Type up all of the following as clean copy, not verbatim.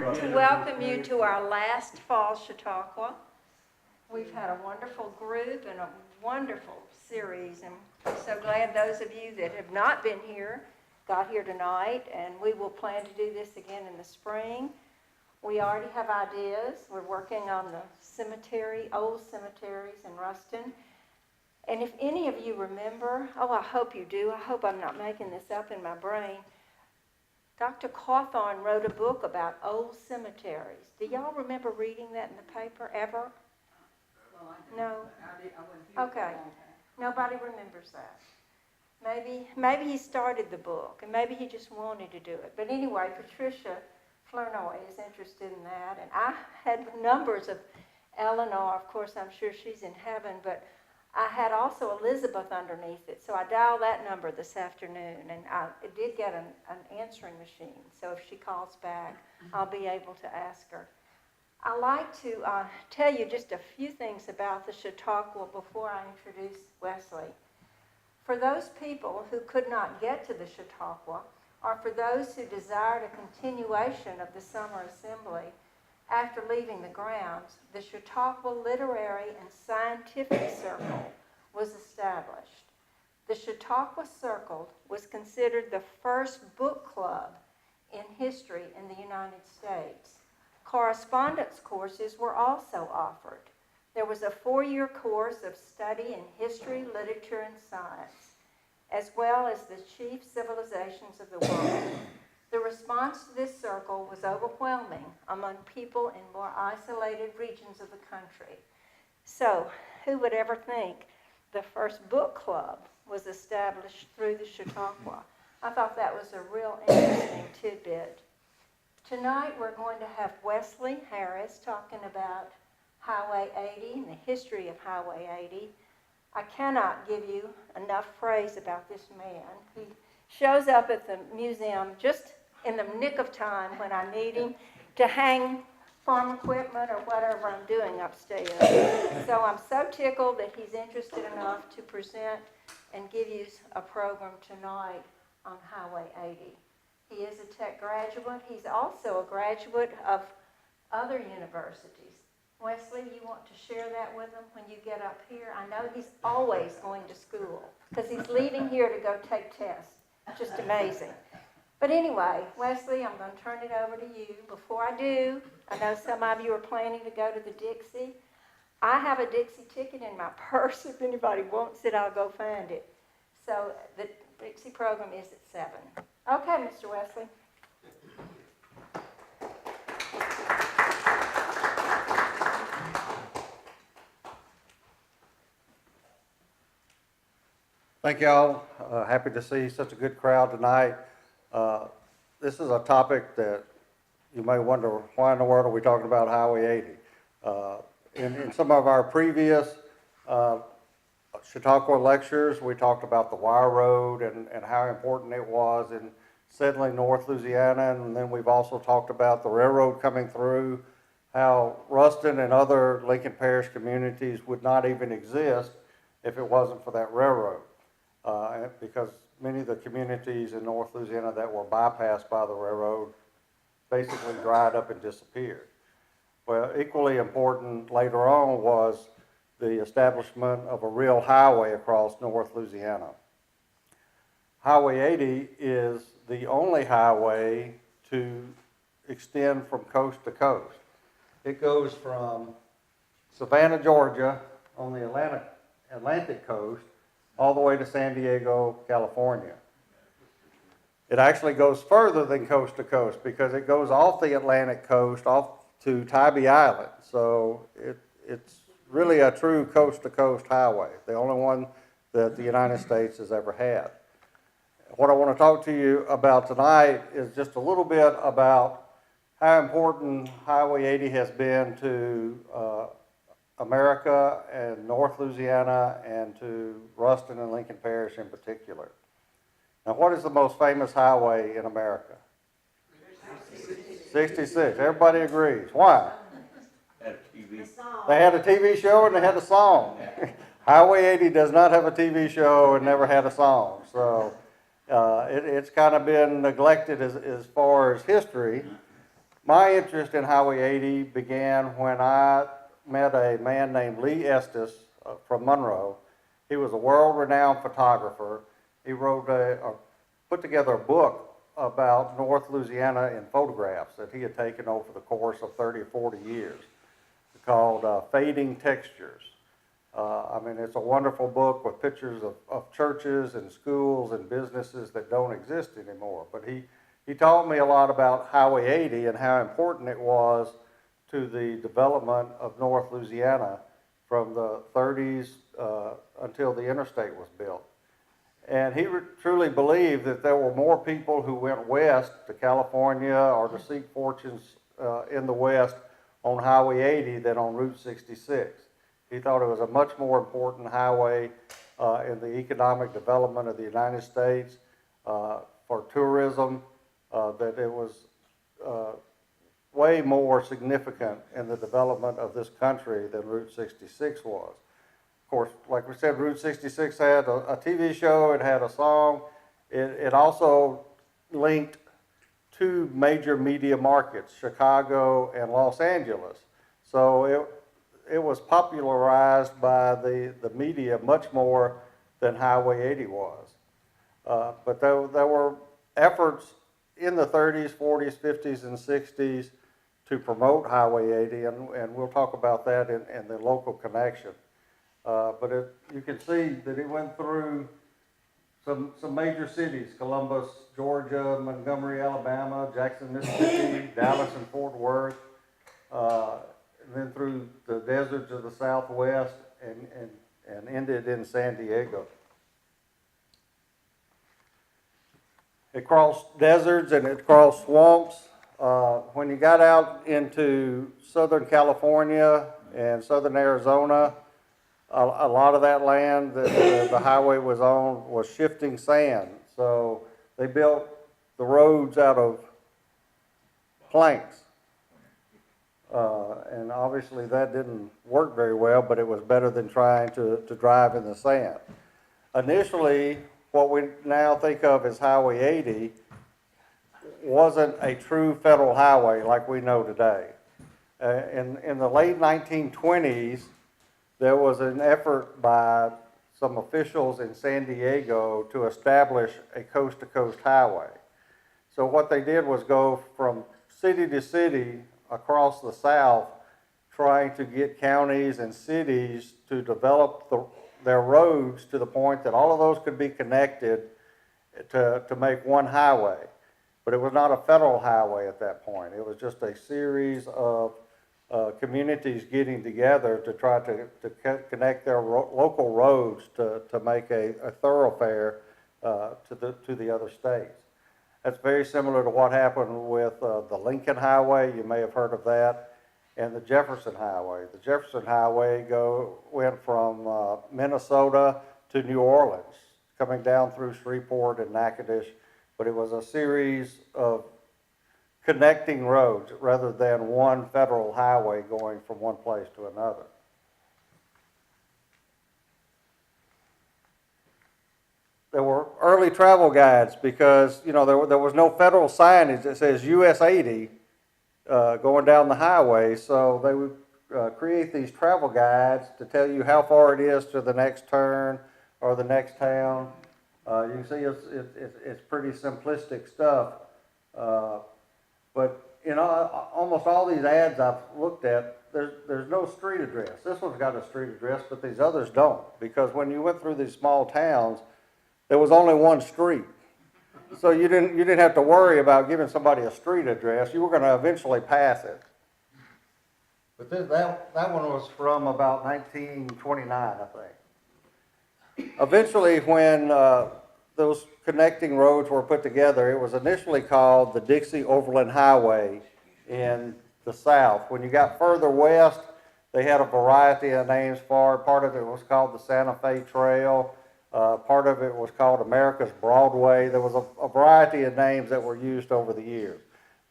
want to welcome you to our last fall Chautauqua. We've had a wonderful group and a wonderful series, and I'm so glad those of you that have not been here got here tonight, and we will plan to do this again in the spring. We already have ideas. We're working on the cemetery, old cemeteries in Ruston. And if any of you remember, I hope you do. I hope I'm not making this up in my brain. Dr. Cawthorn wrote a book about old cemeteries. Do y'all remember reading that in the paper ever? No? Okay. Nobody remembers that. Maybe he started the book, and maybe he just wanted to do it. But anyway, Patricia Flournoy is interested in that. And I had numbers of Eleanor. Of course, I'm sure she's in heaven, but I had also Elizabeth underneath it, so I dialed that number this afternoon, and I did get an answering machine, so if she calls back, I'll be able to ask her. I'd like to tell you just a few things about the Chautauqua before I introduce Wesley. For those people who could not get to the Chautauqua, or for those who desired a continuation of the summer assembly, after leaving the grounds, the Chautauqua Literary and Scientific Circle was established. The Chautauqua Circle was considered the first book club in history in the United States. Correspondence courses were also offered. There was a 4-year course of study in history, literature, and science, as well as the chief civilizations of the world. The response to this circle was overwhelming among people in more isolated regions of the country. So, who would ever think the first book club was established through the Chautauqua? I thought that was a real interesting tidbit. Tonight we're going to have Wesley Harris talking about Highway 80 and the history of Highway 80. I cannot give you enough praise about this man. He shows up at the museum just in the nick of time when I need him to hang farm equipment or whatever I'm doing upstairs. So I'm so tickled that he's interested enough to present and give you a program tonight on Highway 80. He is a tech graduate. He's also a graduate of other universities. Wesley, you want to share that with him when you get up here? I know he's always going to school because he's leaving here to go take tests. Just amazing. But anyway, Wesley, I'm going to turn it over to you. Before I do, I know some of you are planning to go to the Dixie. I have a Dixie ticket in my purse. If anybody wants it, I'll go find it. So the Dixie program is at 7. Okay, Mr. Wesley. Thank y'all. Happy to see such a good crowd tonight. This is a topic that you may wonder, why in the world are we talking about Highway 80? In some of our previous Chautauqua lectures, we talked about the wire road and how important it was in settling North Louisiana, and then we've also talked about the railroad coming through, how Ruston and other Lincoln Parish communities would not even exist if it wasn't for that railroad. Because many of the communities in North Louisiana that were bypassed by the railroad basically dried up and disappeared. Well, equally important later on was the establishment of a real highway across North Louisiana. Highway 80 is the only highway to extend from coast to coast. It goes from Savannah, Georgia, on the Atlantic coast, all the way to San Diego, California. It actually goes further than coast to coast because it goes off the Atlantic coast, off to Tybee Island. So it's really a true coast-to-coast highway, the only one that the United States has ever had. What I want to talk to you about tonight is just a little bit about how important Highway 80 has been to America and North Louisiana and to Ruston and Lincoln Parish in particular. Now, what is the most famous highway in America? 66. Everybody agrees. Why? They had a TV show and they had a song. Highway 80 does not have a TV show and never had a song. So it's kind of been neglected as far as history. My interest in Highway 80 began when I met a man named Lee Estes from Monroe. He was a world-renowned photographer. He put together a book about North Louisiana in photographs that he had taken over the course of 30 or 40 years, called Fading Textures. I mean, it's a wonderful book with pictures of churches and schools and businesses that don't exist anymore. But he taught me a lot about Highway 80 and how important it was to the development of North Louisiana from the 30s until the interstate was built. And he truly believed that there were more people who went west to California or to seek fortunes in the west on Highway 80 than on Route 66. He thought it was a much more important highway in the economic development of the United States, for tourism, that it was way more significant in the development of this country than Route 66 was. Of course, like we said, Route 66 had a TV show, it had a song. It also linked two major media markets, Chicago and Los Angeles. So it was popularized by the media much more than Highway 80 was. But there were efforts in the 30s, 40s, 50s, and 60s to promote Highway 80, and we'll talk about that in the local connection. But you can see that it went through some major cities: Columbus, Georgia; Montgomery, Alabama; Jackson, Mississippi; Dallas and Fort Worth, and then through the deserts of the Southwest and ended in San Diego. It crossed deserts and it crossed swamps. When you got out into Southern California and Southern Arizona, a lot of that land that the highway was on was shifting sand. So they built the roads out of planks. And obviously that didn't work very well, but it was better than trying to drive in the sand. Initially, what we now think of as Highway 80 wasn't a true federal highway like we know today. In the late 1920s, there was an effort by some officials in San Diego to establish a coast-to-coast highway. So what they did was go from city to city across the South, trying to get counties and cities to develop their roads to the point that all of those could be connected to make one highway. But it was not a federal highway at that point. It was just a series of communities getting together to try to connect their local roads to make a thoroughfare to the other states. That's very similar to what happened with the Lincoln Highway. You may have heard of that. And the Jefferson Highway. The Jefferson Highway went from Minnesota to New Orleans, coming down through Shreveport and Natchitoches. But it was a series of connecting roads rather than one federal highway going from one place to another. There were early travel guides because, you know, there was no federal signage that says US 80 going down the highway, so they would create these travel guides to tell you how far it is to the next turn or the next town. You can see it's pretty simplistic stuff, but in almost all these ads I've looked at, there's no street address. This one's got a street address, but these others don't, because when you went through these small towns, there was only one street. So you didn't have to worry about giving somebody a street address. You were going to eventually pass it. But that one was from about 1929, I think. Eventually, when those connecting roads were put together, it was initially called the Dixie Overland Highway in the South. When you got further west, they had a variety of names for it. Part of it was called the Santa Fe Trail. Part of it was called America's Broadway. There was a variety of names that were used over the years.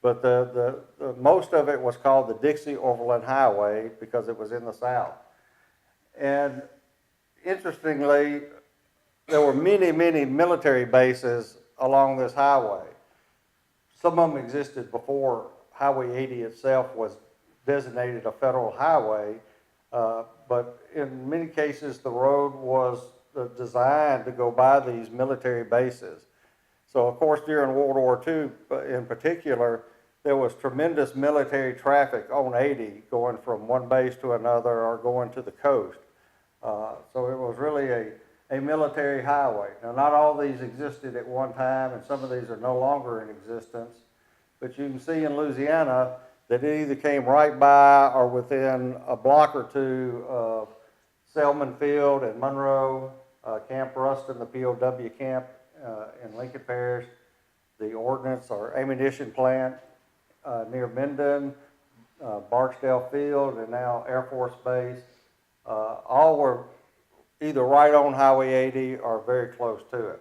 But the most of it was called the Dixie Overland Highway because it was in the South. And interestingly, there were many, many military bases along this highway. Some of them existed before Highway 80 itself was designated a federal highway, but in many cases, the road was designed to go by these military bases. So, of course, during World War II in particular, there was tremendous military traffic on 80 going from one base to another or going to the coast. So it was really a military highway. Now, not all these existed at one time, and some of these are no longer in existence, but you can see in Louisiana that it either came right by or within a block or two of Selman Field and Monroe, Camp Ruston, the POW camp in Lincoln Parish, the ordnance or ammunition plant near Minden, Barksdale Field, and now Air Force Base. All were either right on Highway 80 or very close to it.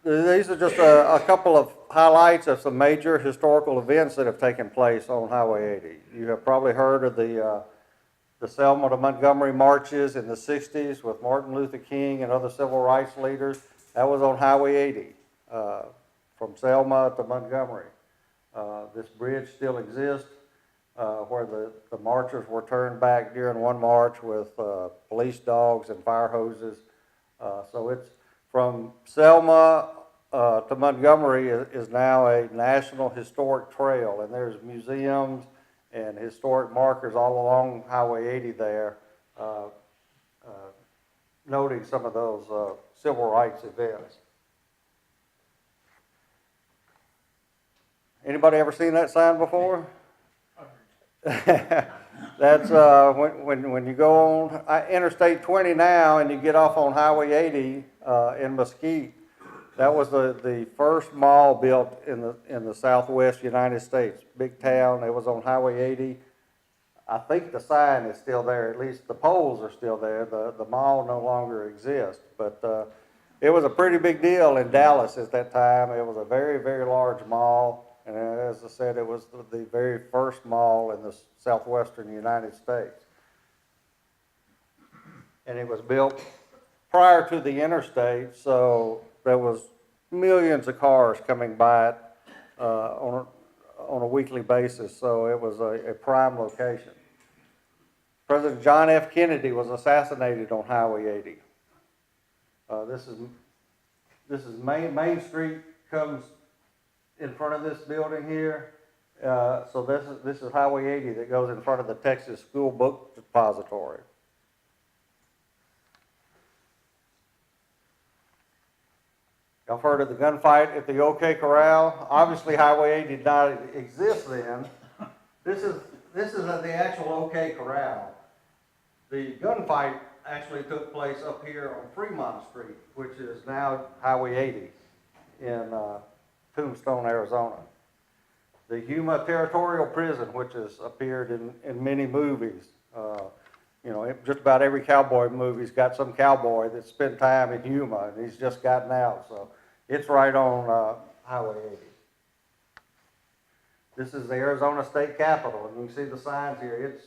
These are just a couple of highlights of some major historical events that have taken place on Highway 80. You have probably heard of the Selma to Montgomery marches in the 60s with Martin Luther King and other civil rights leaders. That was on Highway 80, from Selma to Montgomery. This bridge still exists, where the marchers were turned back during one march with police dogs and fire hoses. So it's from Selma to Montgomery is now a national historic trail, and there's museums and historic markers all along Highway 80 there, noting some of those civil rights events. Anybody ever seen that sign before? That's when you go on Interstate 20 now and you get off on Highway 80 in Mesquite. That was the first mall built in the Southwest United States, big town. It was on Highway 80. I think the sign is still there. At least the poles are still there. The mall no longer exists, but it was a pretty big deal in Dallas at that time. It was a very, very large mall. And as I said, it was the very first mall in the southwestern United States. And it was built prior to the interstate, so there was millions of cars coming by it on a weekly basis, so it was a prime location. President John F. Kennedy was assassinated on Highway 80. This is Main Street comes in front of this building here. So this is Highway 80 that goes in front of the Texas School Book Depository. Y'all have heard of the gunfight at the OK Corral? Obviously, Highway 80 did not exist then. This is the actual OK Corral. The gunfight actually took place up here on Fremont Street, which is now Highway 80 in Tombstone, Arizona. The Yuma Territorial Prison, which has appeared in many movies. You know, just about every cowboy movie's got some cowboy that spent time in Yuma, and he's just gotten out. So it's right on Highway 80. This is the Arizona State Capitol, and you can see the signs here.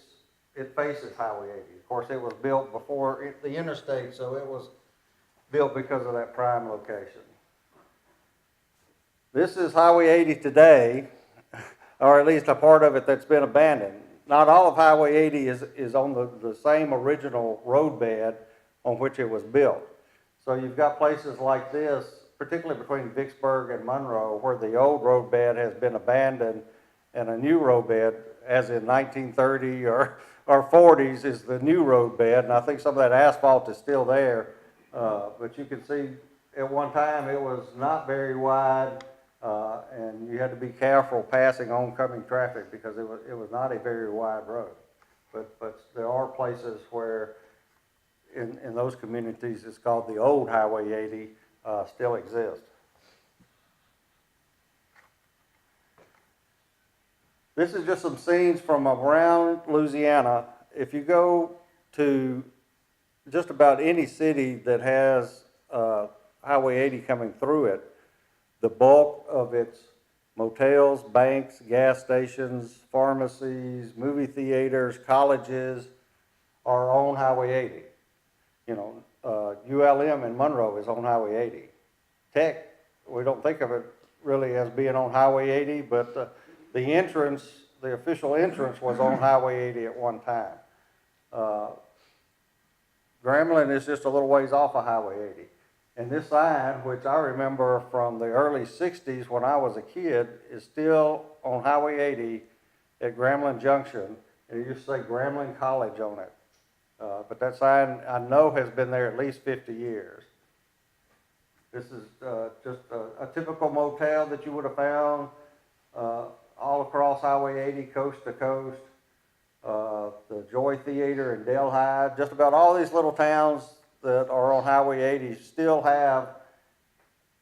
It faces Highway 80. Of course, it was built before the interstate, so it was built because of that prime location. This is Highway 80 today, or at least a part of it that's been abandoned. Not all of Highway 80 is on the same original roadbed on which it was built. So you've got places like this, particularly between Vicksburg and Monroe, where the old roadbed has been abandoned and a new roadbed, as in 1930 or 40s, is the new roadbed. And I think some of that asphalt is still there. But you can see at one time it was not very wide. And you had to be careful passing oncoming traffic because it was not a very wide road. But there are places where in those communities it's called the old Highway 80 still exists. This is just some scenes from around Louisiana. If you go to just about any city that has Highway 80 coming through it, the bulk of its motels, banks, gas stations, pharmacies, movie theaters, colleges are on Highway 80. You know, ULM in Monroe is on Highway 80. Tech we don't think of it really as being on Highway 80, but the entrance, the official entrance was on Highway 80 at one time. Grambling is just a little ways off of Highway 80. And this sign, which I remember from the early 60s when I was a kid, is still on Highway 80 at Grambling Junction. And it used to say Grambling College on it. But that sign, I know, has been there at least 50 years. This is just a typical motel that you would have found all across Highway 80, coast to coast. The Joy Theater in Delhi, just about all these little towns that are on Highway 80 still have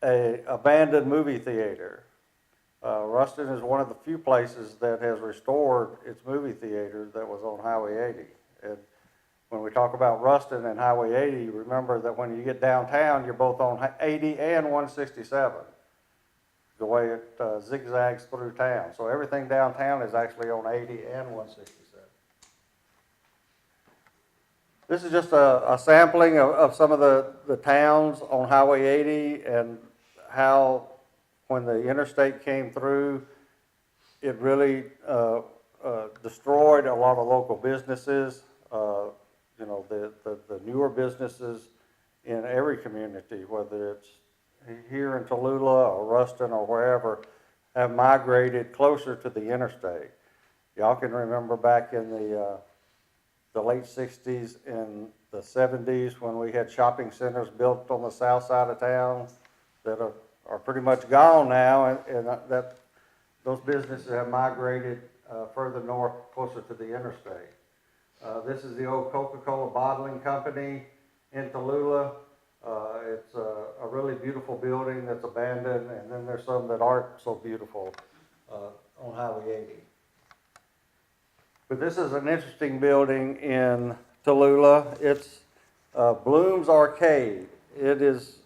a abandoned movie theater. Ruston is one of the few places that has restored its movie theater that was on Highway 80. And when we talk about Ruston and Highway 80, remember that when you get downtown, you're both on 80 and 167, the way it zigzags through town. So everything downtown is actually on 80 and 167. This is just a sampling of some of the towns on Highway 80 and how, when the interstate came through, it really destroyed a lot of local businesses. You know, the newer businesses in every community, whether it's here in Tallulah or Ruston or wherever, have migrated closer to the interstate. Y'all can remember back in the late 60s and the 70s when we had shopping centers built on the south side of town that are pretty much gone now, and that those businesses have migrated further north, closer to the interstate. This is the old Coca-Cola bottling company in Tallulah. It's a really beautiful building that's abandoned, and then there's some that aren't so beautiful on Highway 80. But this is an interesting building in Tallulah. It's Bloom's Arcade. It is,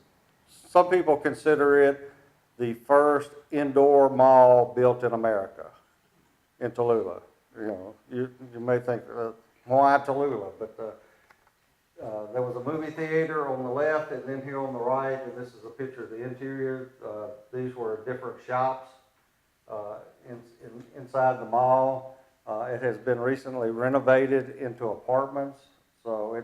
some people consider it the first indoor mall built in America, in Tallulah. You know, you may think, why Tallulah? But there was a movie theater on the left, and then here on the right, and this is a picture of the interior. These were different shops inside the mall. It has been recently renovated into apartments, so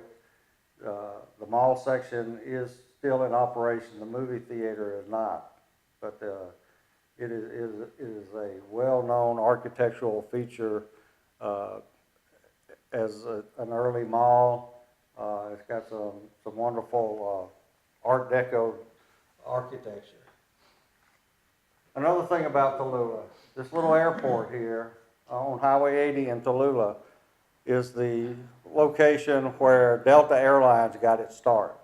the mall section is still in operation. The movie theater is not, but it is a well-known architectural feature as an early mall. It's got some wonderful Art Deco architecture. Another thing about Tallulah, this little airport here on Highway 80 in Tallulah is the location where Delta Airlines got its start.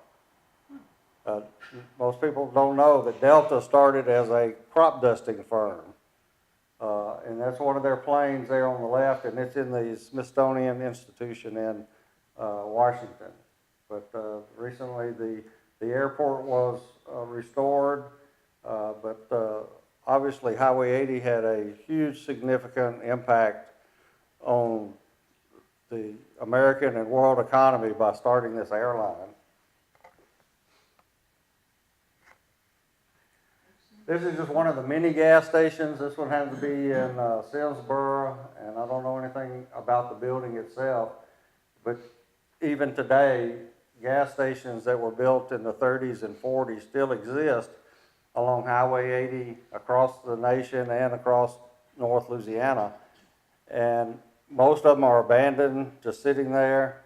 Most people don't know that Delta started as a crop dusting firm. And that's one of their planes there on the left, and it's in the Smithsonian Institution in Washington. But recently the airport was restored, but obviously Highway 80 had a huge significant impact on the American and world economy by starting this airline. This is just one of the many gas stations. This one happens to be in Simsboro, and I don't know anything about the building itself, but even today, gas stations that were built in the 30s and 40s still exist along Highway 80 across the nation and across North Louisiana. And most of them are abandoned, just sitting there.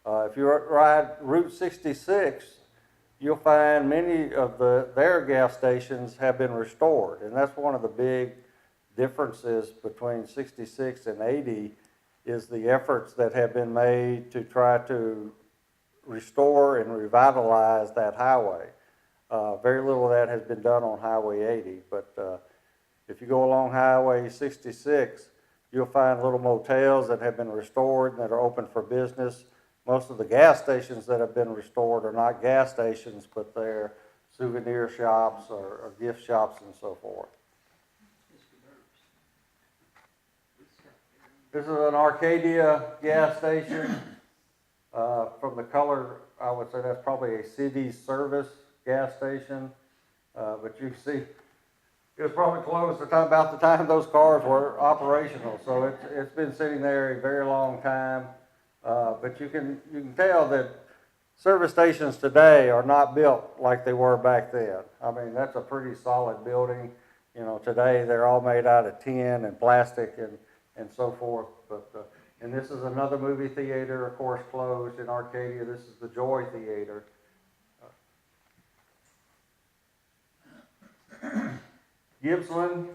If you ride Route 66, you'll find many of their gas stations have been restored. And that's one of the big differences between 66 and 80 is the efforts that have been made to try to restore and revitalize that highway. Very little of that has been done on Highway 80, but if you go along Highway 66, you'll find little motels that have been restored and that are open for business. Most of the gas stations that have been restored are not gas stations, but they're souvenir shops or gift shops and so forth. This is an Arcadia gas station. From the color, I would say that's probably a city service gas station. But you can see, it was probably closed about the time those cars were operational, so it's been sitting there a very long time. But you can tell that service stations today are not built like they were back then. I mean, that's a pretty solid building. You know, today they're all made out of tin and plastic and so forth. But and this is another movie theater, of course, closed in Arcadia. This is the Joy Theater. Gippsland,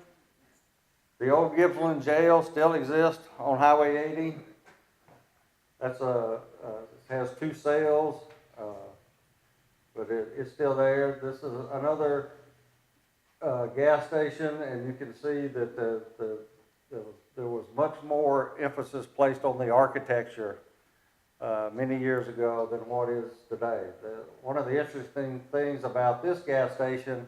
the old Gippsland jail still exists on Highway 80. That's it has 2 cells, but it's still there. This is another gas station, and you can see that there was much more emphasis placed on the architecture many years ago than what is today. One of the interesting things about this gas station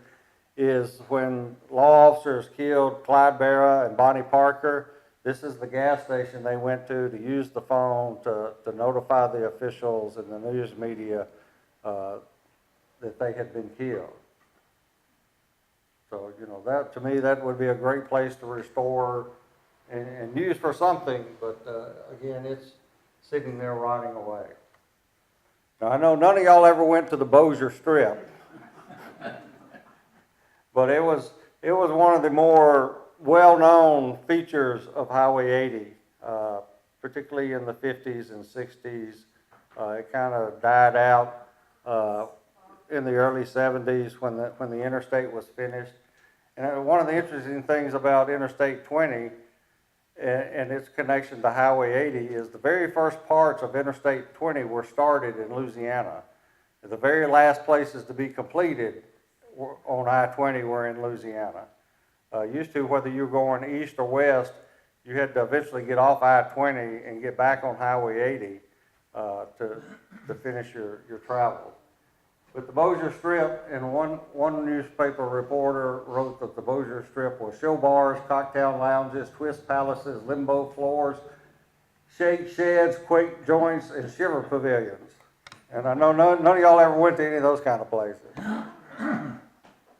is when law officers killed Clyde Barra and Bonnie Parker, this is the gas station they went to use the phone to notify the officials and the news media that they had been killed. So, you know, that to me, that would be a great place to restore and use for something, but again, it's sitting there rotting away. Now, I know none of y'all ever went to the Bossier Strip. But it was one of the more well-known features of Highway 80, particularly in the 50s and 60s. It kind of died out in the early 70s when the interstate was finished. And one of the interesting things about Interstate 20 and its connection to Highway 80 is the very first parts of Interstate 20 were started in Louisiana. The very last places to be completed on I-20 were in Louisiana. Used to, whether you were going east or west, you had to eventually get off I-20 and get back on Highway 80 to finish your travel. But the Bossier Strip, and one newspaper reporter wrote that the Bossier Strip was show bars, cocktail lounges, twist palaces, limbo floors, shake sheds, quake joints, and shiver pavilions. And I know none of y'all ever went to any of those kind of places.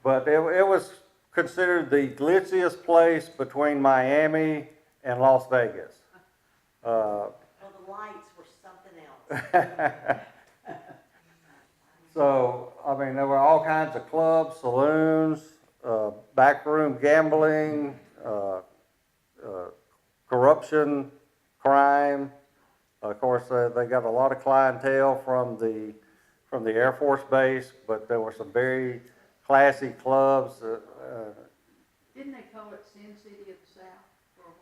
But it was considered the glitziest place between Miami and Las Vegas. Well, the lights were something else. So, I mean, there were all kinds of clubs, saloons, backroom gambling, corruption, crime. Of course, they got a lot of clientele from the Air Force Base, but there were some very classy clubs. Didn't they call it Sin City of the South for a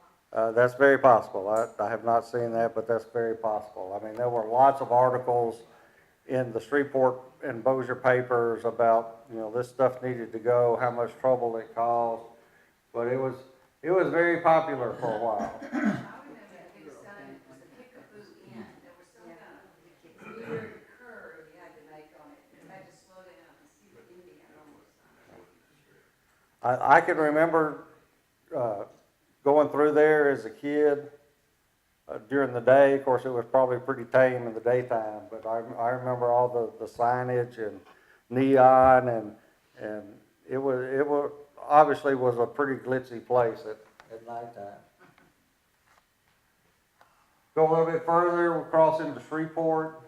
while? That's very possible. I have not seen that, but that's very possible. I mean, there were lots of articles in the Shreveport and Bossier papers about, you know, this stuff needed to go, how much trouble it caused. But it was very popular for a while. I remember the big sign, it was the Kickapoo Inn. There was some kind of weird curve you had to make on it. You had to slow down and see the Indian on the sign. I can remember going through there as a kid during the day. Of course, it was probably pretty tame in the daytime, but I remember all the signage and neon, and it was obviously was a pretty glitzy place at nighttime. Go a little bit further, we'll cross into Shreveport.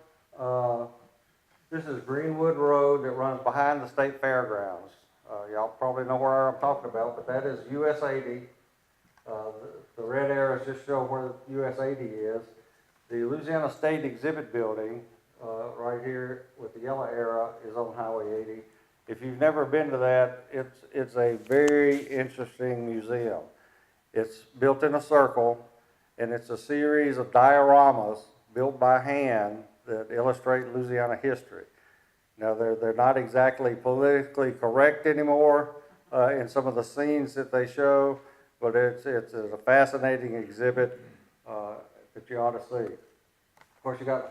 This is Greenwood Road that runs behind the state fairgrounds. Y'all probably know where I'm talking about, but that is US 80. The red arrows just show where US 80 is. The Louisiana State Exhibit Building, right here with the yellow arrow, is on Highway 80. If you've never been to that, it's a very interesting museum. It's built in a circle, and it's a series of dioramas built by hand that illustrate Louisiana history. Now, they're not exactly politically correct anymore in some of the scenes that they show, but it's a fascinating exhibit that you ought to see. Of course, you got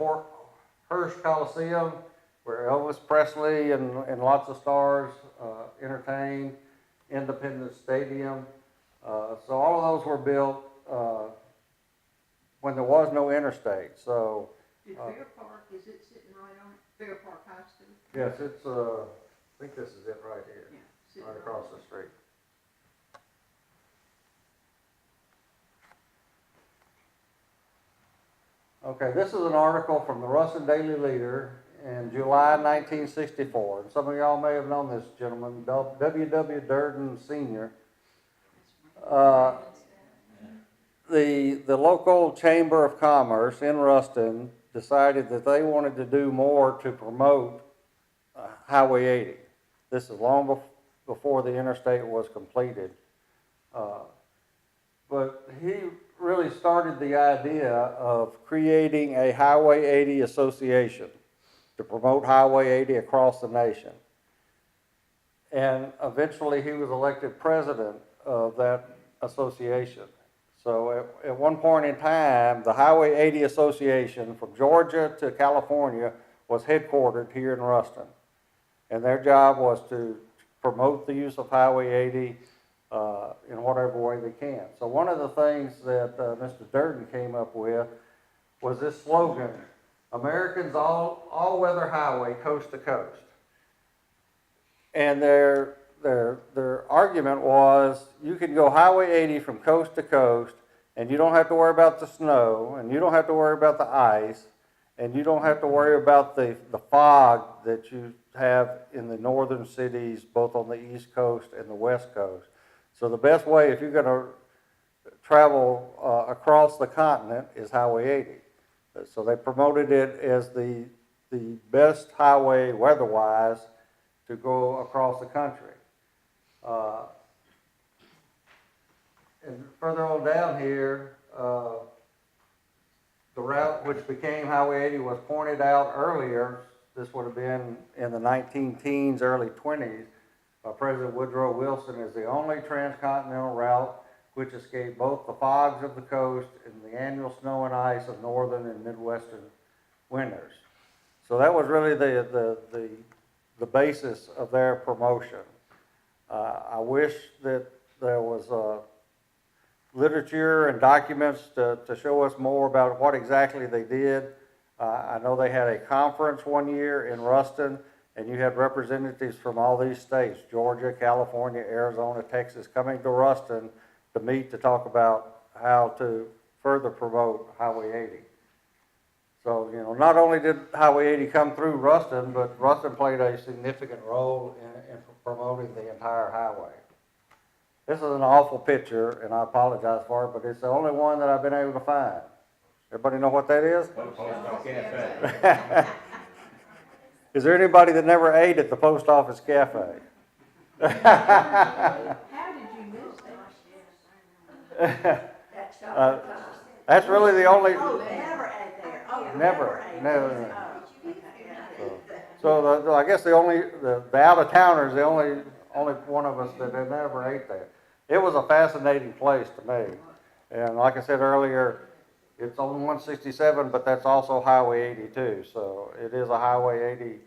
Hearst Coliseum, where Elvis Presley and lots of stars entertained, Independence Stadium. So all of those were built when there was no interstate. So Did Fair Park, is it sitting right on it? Fair Park High School? yes, it's I think this is it right here. Yeah. right across the street. Okay, this is an article from the Ruston Daily Leader in July 1964. And some of y'all may have known this gentleman, W.W. Durden Sr. The local Chamber of Commerce in Ruston decided that they wanted to do more to promote Highway 80. This is long before the interstate was completed. But he really started the idea of creating a Highway 80 association to promote Highway 80 across the nation. And eventually he was elected president of that association. So at one point in time, the Highway 80 Association from Georgia to California was headquartered here in Ruston. And their job was to promote the use of Highway 80 in whatever way they can. So one of the things that Mr. Durden came up with was this slogan, Americans all-weather highway coast to coast. And their argument was you can go Highway 80 from coast to coast and you don't have to worry about the snow and you don't have to worry about the ice and you don't have to worry about the fog that you have in the northern cities, both on the East Coast and the West Coast. So the best way, if you're going to travel across the continent, is Highway 80. So they promoted it as the best highway weather-wise to go across the country. And further on down here, the route which became Highway 80 was pointed out earlier. This would have been in the 19-teens, early 20s, by President Woodrow Wilson as the only transcontinental route which escaped both the fogs of the coast and the annual snow and ice of northern and midwestern winters. So that was really the basis of their promotion. I wish that there was literature and documents to show us more about what exactly they did. I know they had a conference one year in Ruston, and you had representatives from all these states, Georgia, California, Arizona, Texas, coming to Ruston to meet to talk about how to further promote Highway 80. So, you know, not only did Highway 80 come through Ruston, but Ruston played a significant role in promoting the entire highway. This is an awful picture, and I apologize for it, but it's the only one that I've been able to find. Everybody know what that is? Is there anybody that never ate at the post office cafe? How did you miss that? That's really the only. Oh, never ate there. Oh, Never, ate never. there. Oh, okay, yeah. So I guess the out-of-towners, the only one of us that had never ate there. It was a fascinating place to me. And like I said earlier, it's on 167, but that's also Highway 82. So it is a Highway 80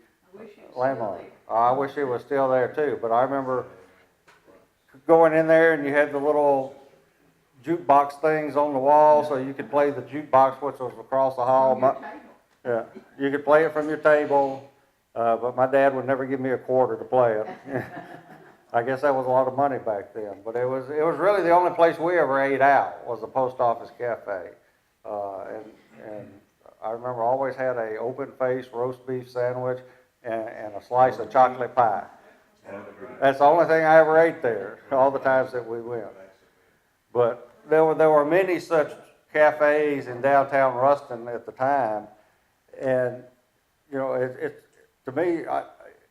landmark. I wish it was still there too, but I remember going in there and you had the little jukebox things on the wall so you could play the jukebox, which was across the hall. Yeah, you could play it from your table, but my dad would never give me a quarter to play it. I guess that was a lot of money back then, but it was really the only place we ever ate out was the post office cafe. And I remember I always had a open-faced roast beef sandwich and a slice of chocolate pie. That's the only thing I ever ate there, all the times that we went. But there were many such cafes in downtown Ruston at the time, and you know, to me,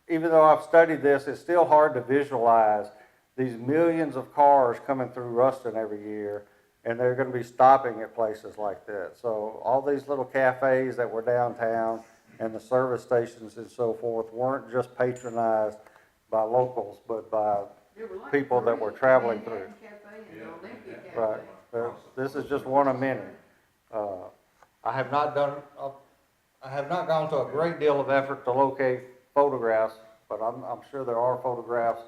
even though I've studied this, it's still hard to visualize these millions of cars coming through Ruston every year, and they're going to be stopping at places like that. So all these little cafes that were downtown and the service stations and so forth weren't just patronized by locals, but by people that were traveling through. Right. This is just one of many. I have not gone to a great deal of effort to locate photographs, but I'm sure there are photographs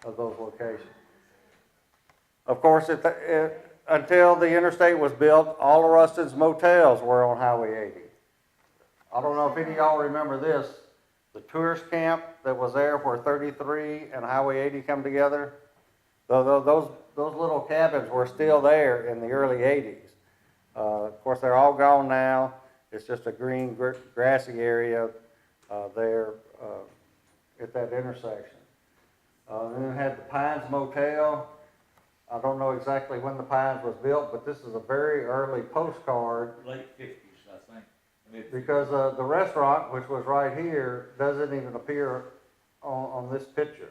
of those locations. Of course, until the interstate was built, all of Ruston's motels were on Highway 80. I don't know if any of y'all remember this. The tourist camp that was there where 33 and Highway 80 come together, those little cabins were still there in the early 80s. Of course, they're all gone now. It's just a green, grassy area there at that intersection. Then we had the Pines Motel. I don't know exactly when the Pines was built, but this is a very early postcard. Late fifties, I think. Because the restaurant, which was right here, doesn't even appear on this picture.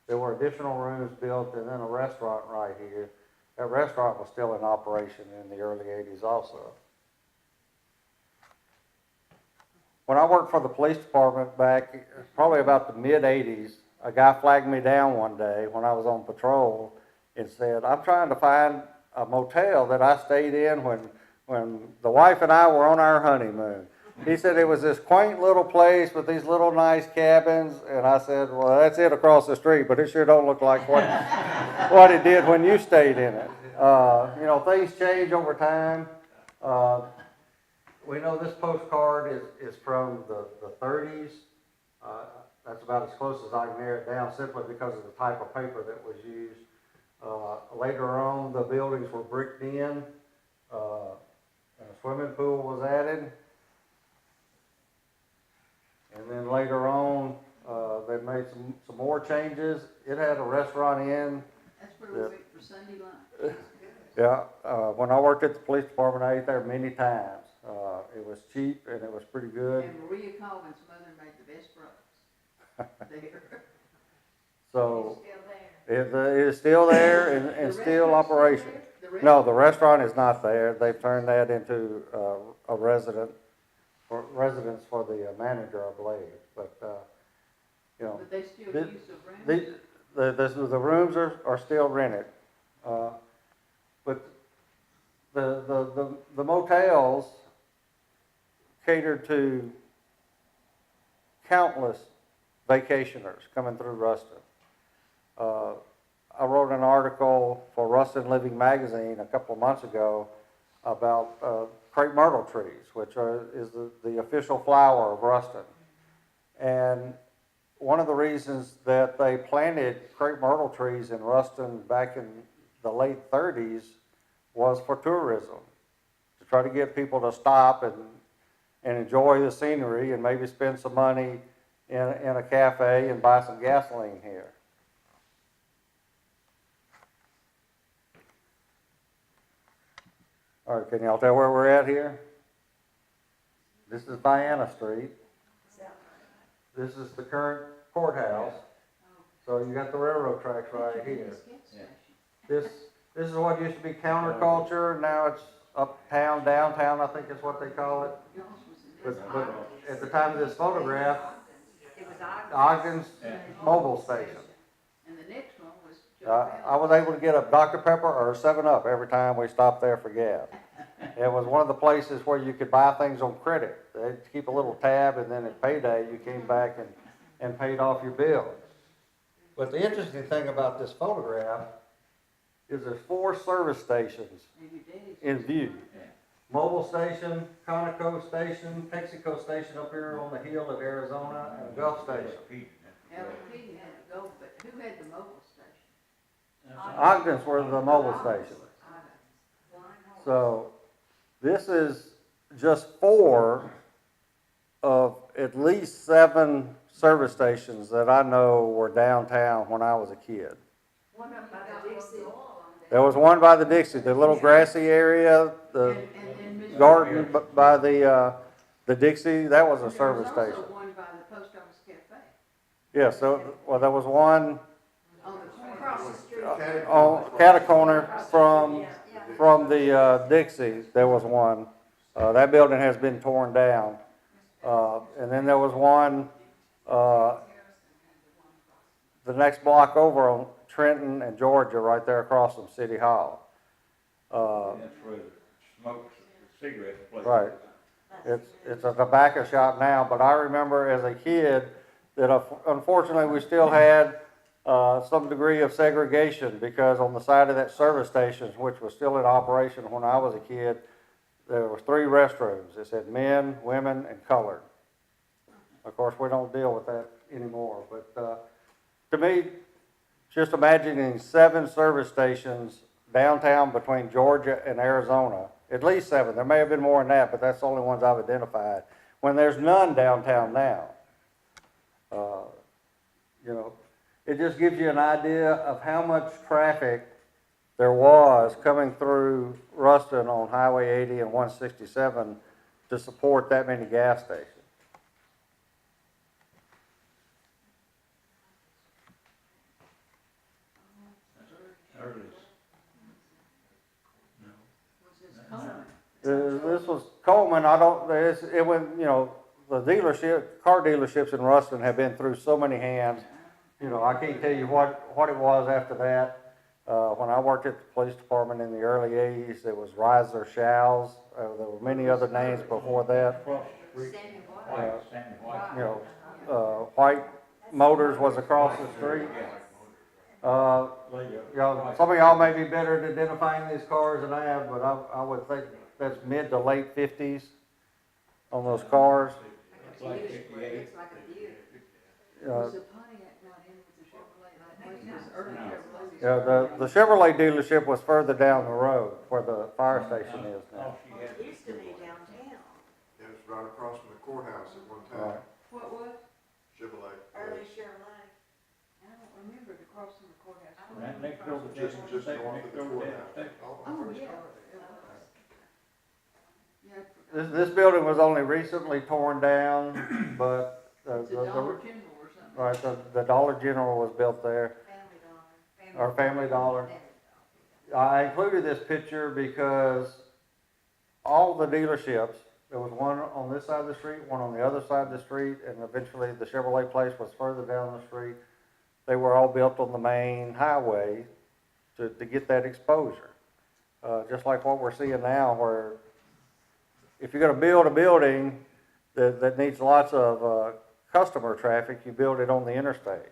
There were additional rooms built and then a restaurant right here. That restaurant was still in operation in the early 80s also. When I worked for the police department back probably about the mid-80s, a guy flagged me down one day when I was on patrol and said, I'm trying to find a motel that I stayed in when the wife and I were on our honeymoon. He said it was this quaint little place with these little nice cabins, and I said, well, that's it across the street, but it sure don't look like what it did when you stayed in it. You know, things change over time. We know this postcard is from the 30s. That's about as close as I can narrow it down simply because of the type of paper that was used. Later on, the buildings were bricked in. And a swimming pool was added. And then later on, they made some more changes. It had a restaurant in. That's where we went for Sunday lunch. Yeah, when I worked at the police department, I ate there many times. It was cheap and it was pretty good. And Maria Colvin's mother made the best broths there. So Still there. it is still there and still operation. No, the restaurant is not there. They've turned that into a residence for the manager, I believe. But you know, But they still the- use the rooms. the rooms are still rented, but the motels catered to countless vacationers coming through Ruston. I wrote an article for Ruston Living Magazine a couple of months ago about crepe myrtle trees, which is the official flower of Ruston. And one of the reasons that they planted crepe myrtle trees in Ruston back in the late 30s was for tourism, to try to get people to stop and enjoy the scenery and maybe spend some money in a cafe and buy some gasoline here. All right, can y'all tell where we're at here? This is Diana Street. This is the current courthouse. So you got the railroad tracks right here. This is what used to be counterculture. Now it's uptown, downtown, I think is what they call it. But at the time of this photograph, It was Ogden's mobile station. And the next one was Joe I was able to get a Dr. Pepper or a 7-Up every time we stopped there for gas. It was one of the places where you could buy things on credit. They'd keep a little tab, and then at payday, you came back and paid off your bills. But the interesting thing about this photograph is there's 4 service stations and your daddy's. in view. Mobile station, Conoco station, Texaco station up here on the hill of Arizona, and a Gulf station. LP had to go, but who had the mobile station? Ogden's were the mobile stations. So this is just 4 of at least 7 service stations that I know were downtown when I was a kid. one up by the Dixie. There was one by the Dixie, the little grassy area, the And Miss garden by the Dixie, that was a service There was station. also one by the post office cafe. Yeah, so, well, there was one On the corner. Across the street. on Catacorner from the Dixie, there was one. That building has been torn down. And then there was one, the next block over on Trenton and Georgia, right there across from City Hall. That's where the smoke, cigarette place. Right. It's a tobacco shop now, but I remember as a kid that unfortunately we still had some degree of segregation because on the side of that service station, which was still in operation when I was a kid, there was 3 restrooms. It said men, women, and colored. Of course, we don't deal with that anymore. But to me, just imagining 7 service stations downtown between Georgia and Arizona, at least 7, there may have been more than that, but that's the only ones I've identified, when there's none downtown now. You know, it just gives you an idea of how much traffic there was coming through Ruston on Highway 80 and 167 to support that many gas stations. Early. This was Coleman. It went, you know, the car dealerships in Ruston have been through so many hands. You know, I can't tell you what it was after that. When I worked at the police department in the early 80s, it was Riser Shalls. There were many other names before that. Across the street. Sandy White. White, Sandy White. You know, White Motors was across the street. You know, some of y'all may be better at identifying these cars than I am, but I would think that's mid to late 50s on those cars. Like It 58. looks like a view. Uh, Was the Pontiac not in with the Chevrolet, like, was this early Chevrolet? Yeah, the Chevrolet dealership was further down the road where the fire station is now. All she had It used to be downtown, It was right across from the courthouse at one Right. time, What was? Chevrolet. early Chevrolet. I don't remember it across from the courthouse. Right next door to the Just station, north next of the door to that courthouse. station. Oh, yeah, it was. Yeah, I forgot. This building was only recently torn down, but It's a Dollar General or something. right, the Dollar General was built there, Family Dollar. or Family Dollar. I included this picture because all the dealerships, there was one on this side of the street, one on the other side of the street, and eventually the Chevrolet place was further down the street. They were all built on the main highway to get that exposure. Just like what we're seeing now, where if you're gonna build a building that needs lots of customer traffic, you build it on the interstate.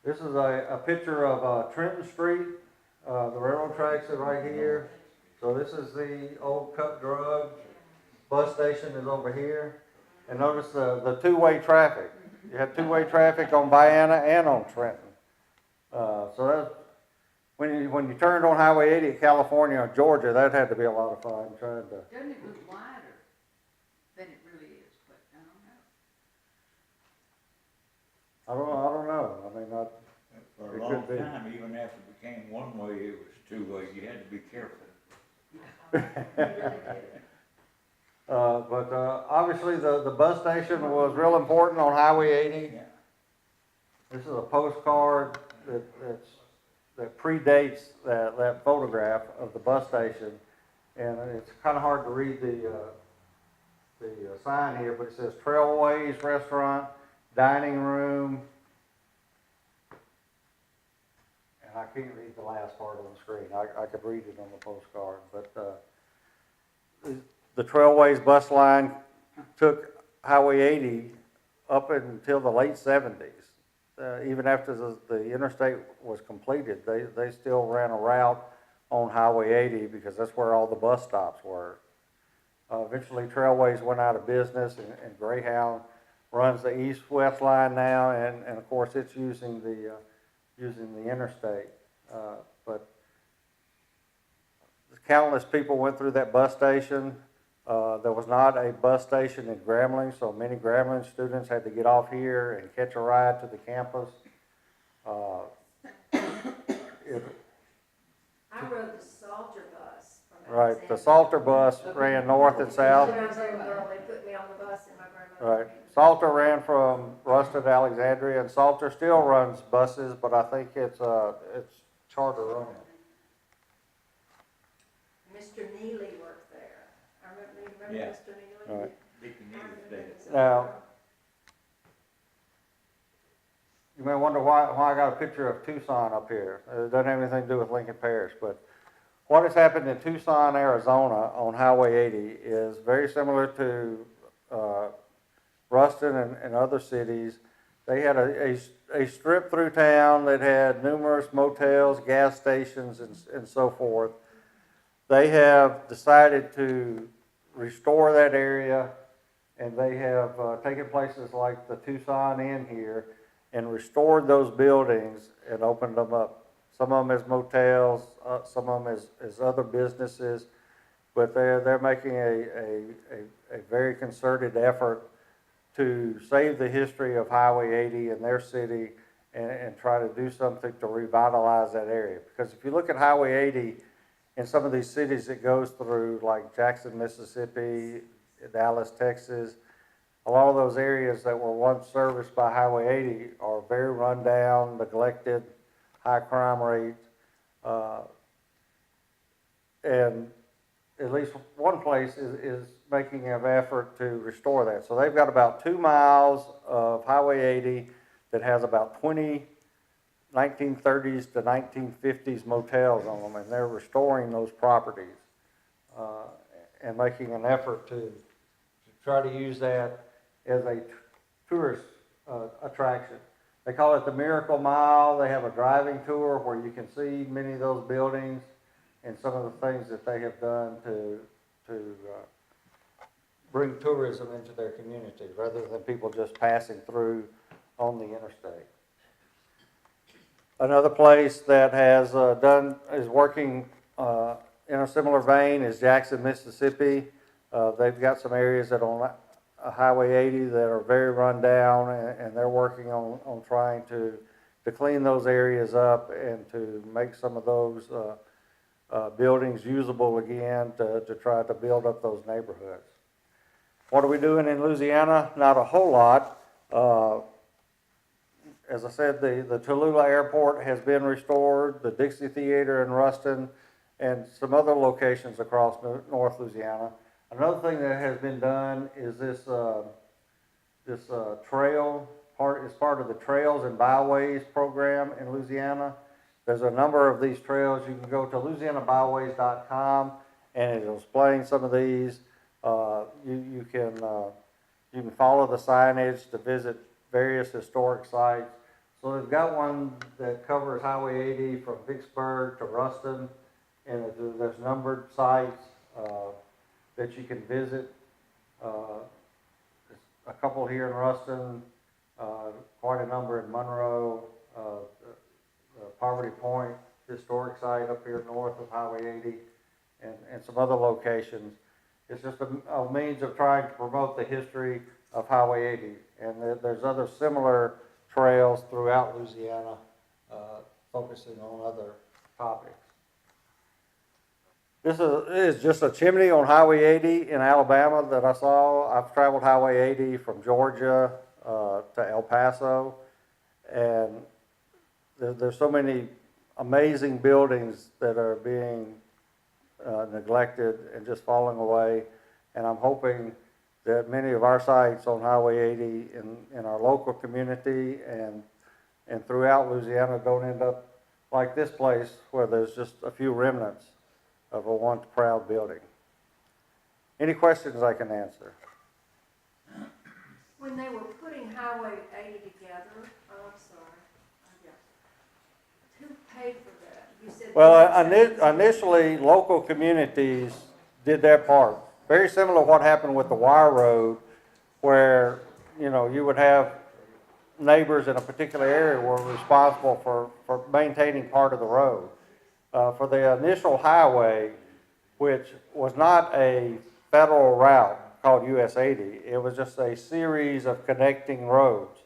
This is a picture of Trenton Street. The railroad tracks are right here. So this is the old Cut Drug. Bus station is over here. And notice the two-way traffic. You have two-way traffic on Vienna and on Trenton. So that's, when you turned on Highway 80 at California or Georgia, that had to be a lot of fun trying to. Doesn't it look wider than it really is, but I don't know. I don't know. I mean, For It a long could be. time, even after it became one way, it was two way. You had to be careful. But obviously the bus station was real important on Highway 80. Yeah. This is a postcard that predates that photograph of the bus station. And it's kind of hard to read the sign here, but it says Trailways Restaurant, Dining Room. And I can't read the last part on the screen. I could read it on the postcard, but the Trailways bus line took Highway 80 up until the late 70s. Even after the interstate was completed, they still ran a route on Highway 80 because that's where all the bus stops were. Eventually, Trailways went out of business, and Greyhound runs the east-west line now, and of course, it's using the interstate. But countless people went through that bus station. There was not a bus station in Grambling, so many Grambling students had to get off here and catch a ride to the campus. I rode the Salter bus from Right, the Alexandria. Salter bus ran north and south. When I was a little girl, they put me on the bus and my grandmother. Right, Salter ran from Ruston to Alexandria, and Salter still runs buses, but I think it's charter run. Mr. Neely worked there. I remember Yeah. Mr. Neely? Right. Deacon Neal's dead. Now, you may wonder why I got a picture of Tucson up here. It doesn't have anything to do with Lincoln Parish, but what has happened in Tucson, Arizona on Highway 80 is very similar to Ruston and other cities. They had a strip through town that had numerous motels, gas stations, and so forth. They have decided to restore that area and they have taken places like the Tucson Inn here and restored those buildings and opened them up. Some of them as motels, some of them as other businesses, but they're making a very concerted effort to save the history of Highway 80 in their city and try to do something to revitalize that area. Because if you look at Highway 80 in some of these cities it goes through, like Jackson, Mississippi, Dallas, Texas, a lot of those areas that were once serviced by Highway 80 are very run down, neglected, high crime rates, and at least one place is making an effort to restore that. So they've got about 2 miles of Highway 80 that has about 20 1930s to 1950s motels on them, and they're restoring those properties and making an effort to try to use that as a tourist attraction. They call it the Miracle Mile. They have a driving tour where you can see many of those buildings and some of the things that they have done to bring tourism into their community rather than people just passing through on the interstate. Another place that has is working in a similar vein is Jackson, Mississippi. They've got some areas that on Highway 80 that are very run down, and they're working on trying to clean those areas up and to make some of those buildings usable again to try to build up those neighborhoods. What are we doing in Louisiana? Not a whole lot. As I said, the Tallulah Airport has been restored, the Dixie Theater in Ruston, and some other locations across North Louisiana. Another thing that has been done is this trail is part of the Trails and Byways program in Louisiana. There's a number of these trails. You can go to louisianabyways.com and it'll explain some of these. You can follow the signage to visit various historic sites. So they've got one that covers Highway 80 from Vicksburg to Ruston, and there's numbered sites that you can visit. A couple here in Ruston, quite a number in Monroe, Poverty Point historic site up here north of Highway 80, and some other locations. It's just a means of trying to promote the history of Highway 80, and there's other similar trails throughout Louisiana focusing on other topics. This is just a chimney on Highway 80 in Alabama that I saw. I've traveled Highway 80 from Georgia to El Paso, and there's so many amazing buildings that are being neglected and just falling away, and I'm hoping that many of our sites on Highway 80 in our local community and throughout Louisiana don't end up like this place where there's just a few remnants of a once proud building. Any questions I can answer? When they were putting Highway 80 together, I'm sorry, who paid for that? You said. Well, initially, local communities did their part. Very similar to what happened with the wire road, where, you would have neighbors in a particular area were responsible for maintaining part of the road. For the initial highway, which was not a federal route called US 80, it was just a series of connecting roads.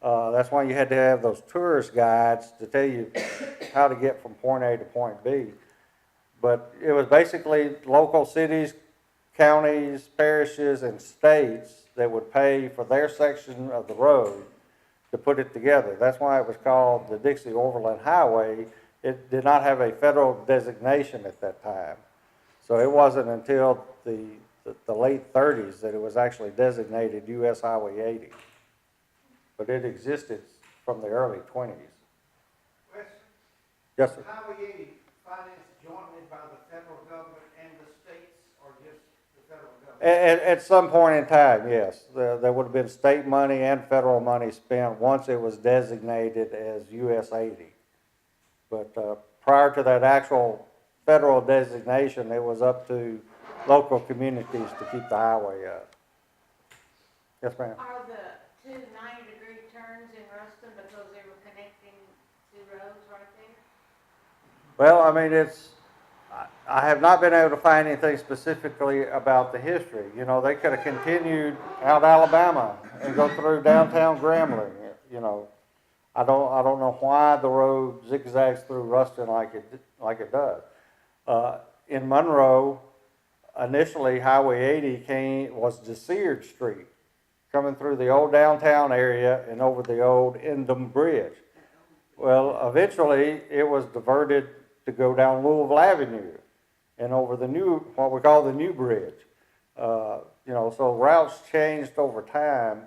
That's why you had to have those tourist guides to tell you how to get from point A to point B. But it was basically local cities, counties, parishes, and states that would pay for their section of the road to put it together. That's why it was called the Dixie Overland Highway. It did not have a federal designation at that time. So it wasn't until the late 30s that it was actually designated US Highway 80. But it existed from the early 20s. Wes, Yes, sir. Highway 80 financed jointly by the federal government and the states, or just the federal government? At some point in time, yes. There would have been state money and federal money spent once it was designated as US 80. But prior to that actual federal designation, it was up to local communities to keep the highway up. Yes, ma'am. Are the two 90-degree turns in Ruston because they were connecting two roads right there? Well, I mean, I have not been able to find anything specifically about the history. You know, they could have continued out Alabama and go through downtown Grambling, you know. I don't know why the road zigzags through Ruston like it does. In Monroe, initially Highway 80 was DeSeard Street, coming through the old downtown area and over the old Endom Bridge. Well, eventually it was diverted to go down Louisville Avenue and over the what we call the new bridge. You know, so routes changed over time.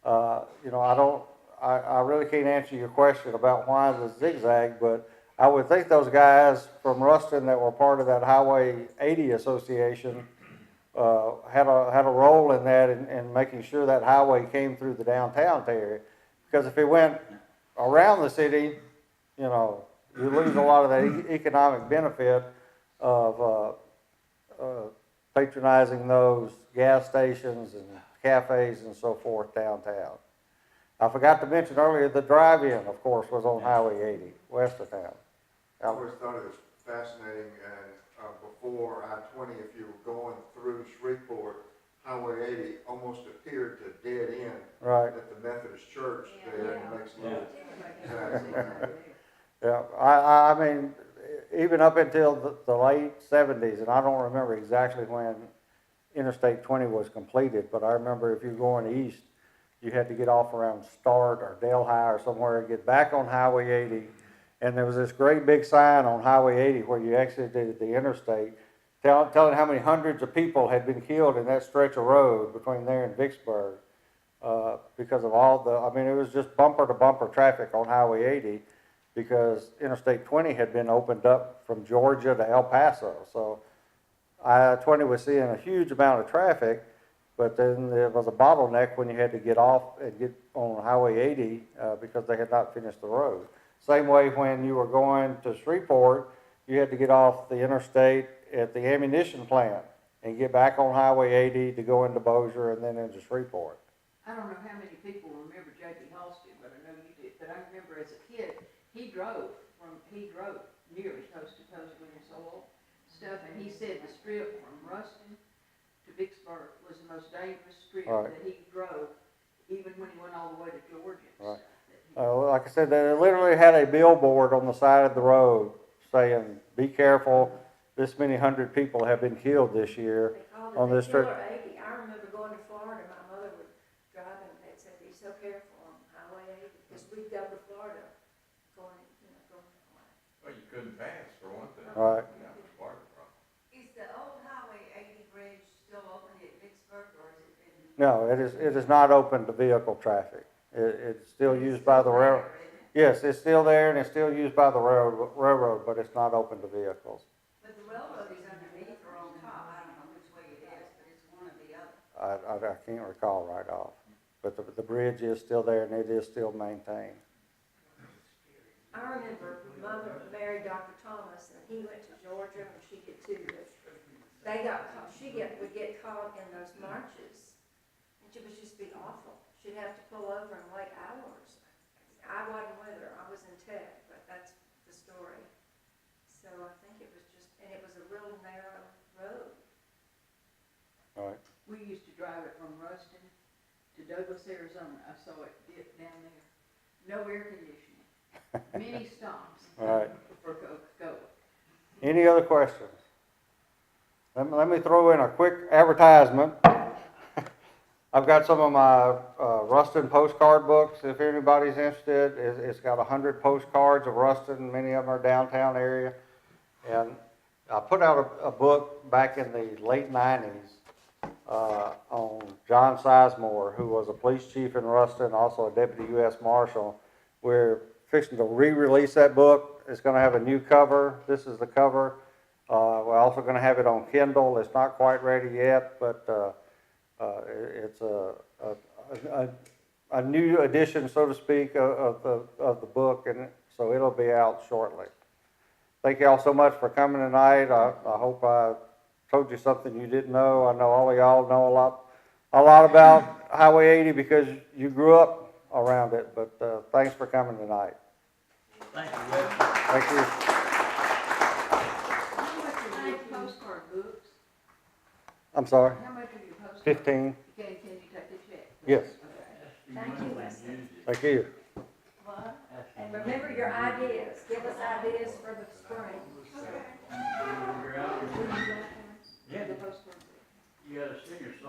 You know, I really can't answer your question about why the zigzag, but I would think those guys from Ruston that were part of that Highway 80 Association had a role in that in making sure that highway came through the downtown area. Because if it went around the city, you know, you lose a lot of the economic benefit of patronizing those gas stations and cafes and so forth downtown. I forgot to mention earlier, the drive-in, of course, was on Highway 80, west of town. I always thought it was fascinating, and before I-20, if you were going through Shreveport, Highway 80 almost appeared to dead end Right. at the Methodist church there, and it makes no sense. Yeah, I mean, even up until the late 70s, and I don't remember exactly when Interstate 20 was completed, but I remember if you're going east, you had to get off around Start or Delhi or somewhere and get back on Highway 80. And there was this great big sign on Highway 80 where you exited the interstate telling how many hundreds of people had been killed in that stretch of road between there and Vicksburg because of I mean, it was just bumper to bumper traffic on Highway 80 because Interstate 20 had been opened up from Georgia to El Paso. So I-20 was seeing a huge amount of traffic, but then there was a bottleneck when you had to get off and get on Highway 80 because they had not finished the road. Same way when you were going to Shreveport, you had to get off the interstate at the ammunition plant and get back on Highway 80 to go into Bossier and then into Shreveport. I don't know how many people remember J.B. Halsted, but I know you did. But I remember as a kid, he drove nearly coast to coast with his oil stuff, and he said the strip from Ruston to Vicksburg was the most dangerous strip Right. that he drove, even when he went all the way to Georgia and Right. stuff. Like I said, they literally had a billboard on the side of the road saying, "Be careful, this many hundred people have been killed this year They called on it this the trip." Killer 80. I remember going to Florida, my mother would drive and they'd say, be so careful on Highway 80, because we'd go to Florida going that way. Well, you couldn't pass for one thing. Right. That was part of the problem. Is the old Highway 80 bridge still open at Vicksburg, or has it been? No, it is not open to vehicle traffic. It's still used by the railroad. Yes, it's still there and it's still used by the railroad, but it's not open to vehicles. But the railroad is underneath or on top, I don't know which way it is, but it's one or the other. I can't recall right off. But the bridge is still there and it is still maintained. I remember Mother married Dr. Thomas, and he went to Georgia, and she did too. But would get caught in those marches, and it would just be awful. She'd have to pull over and wait hours. I wasn't with her, I was in tech, but that's the story. So I think it was and it was a real narrow road. All right. We used to drive it from Ruston to Douglas, Arizona. I saw it dip down there. No air conditioning. Many stops All right. for Coca-Cola. Any other questions? Let me throw in a quick advertisement. I've got some of my Ruston postcard books, if anybody's interested. It's got 100 postcards of Ruston, many of them are downtown area. And I put out a book back in the late 90s on John Sizemore, who was a police chief in Ruston, also a deputy U.S. Marshal. We're fixing to re-release that book. It's going to have a new cover. This is the cover. We're also going to have it on Kindle. It's not quite ready yet, but it's a new edition, so to speak, of the book, and so it'll be out shortly. Thank you all so much for coming tonight. I hope I told you something you didn't know. I know all of y'all know a lot a lot about Highway 80 because you grew up around it, but thanks for coming tonight. Thank you, Wes. Thank you. How much are your postcard books? I'm sorry, How much are your postcards? 15. Can you take a check? Yes, Okay. Thank you, Wesley. thank you. What? And remember your ideas, give us ideas for the spring. You're out. Will you write one? Yeah. The postcards. You gotta sing your song.